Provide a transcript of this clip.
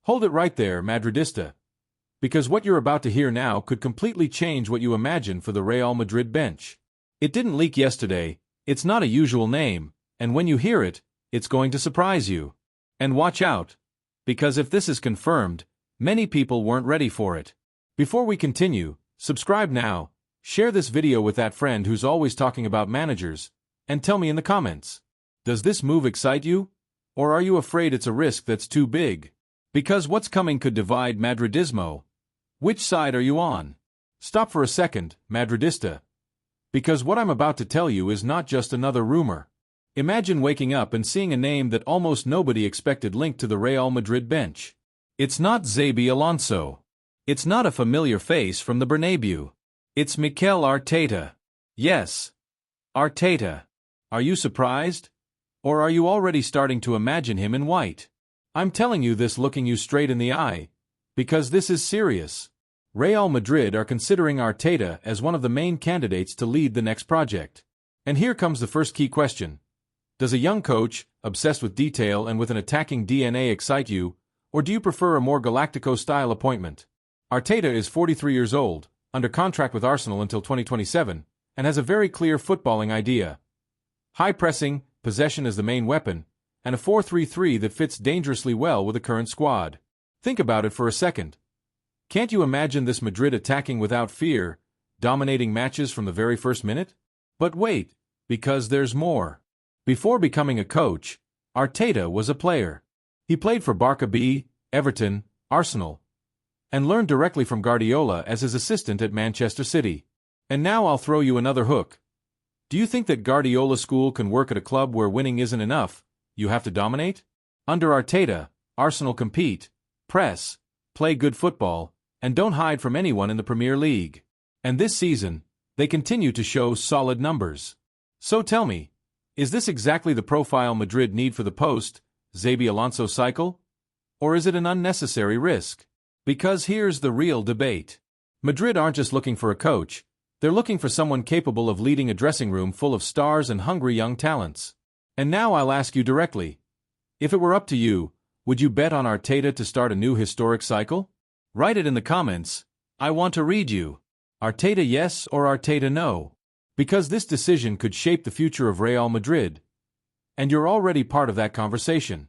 Hold it right there, madridista. Because what you're about to hear now could completely change what you imagine for the Real Madrid bench. It didn't leak yesterday, it's not a usual name, and when you hear it, it's going to surprise you. And watch out, because if this is confirmed, many people weren't ready for it. Before we continue, subscribe now, share this video with that friend who's always talking about managers, and tell me in the comments. Does this move excite you? Or are you afraid it's a risk that's too big? Because what's coming could divide Madridismo. Which side are you on? Stop for a second, Madridista. Because what I'm about to tell you is not just another rumor. Imagine waking up and seeing a name that almost nobody expected linked to the Real Madrid bench. It's not Xabi Alonso. It's not a familiar face from the Bernabeu. It's Mikel Arteta. Yes, Arteta. Are you surprised? Or are you already starting to imagine him in white? I'm telling you this looking you straight in the eye, because this is serious. Real Madrid are considering Arteta as one of the main candidates to lead the next project. And here comes the first key question. Does a young coach, obsessed with detail and with an attacking DNA excite you, or do you prefer a more Galactico-style appointment? Arteta is 43 years old, under contract with Arsenal until 2027, and has a very clear footballing idea. High pressing, possession as the main weapon, and a 4-3-3 that fits dangerously well with the current squad. Think about it for a second. Can't you imagine this Madrid attacking without fear, dominating matches from the very first minute? But wait, because there's more. Before becoming a coach, Arteta was a player. He played for Barca B, Everton, Arsenal, and learned directly from Guardiola as his assistant at Manchester City. And now I'll throw you another hook. Do you think that Guardiola school can work at a club where winning isn't enough? You have to dominate? Under Arteta, Arsenal compete, press, play good football, and don't hide from anyone in the Premier League. And this season, they continue to show solid numbers. So tell me, is this exactly the profile Madrid need for the post-Xabi Alonso cycle? Or is it an unnecessary risk? Because here's the real debate. Madrid aren't just looking for a coach, they're looking for someone capable of leading a dressing room full of stars and hungry young talents. And now I'll ask you directly. If it were up to you, would you bet on Arteta to start a new historic cycle? Write it in the comments. I want to read you. Arteta yes or Arteta no? Because this decision could shape the future of Real Madrid. And you're already part of that conversation.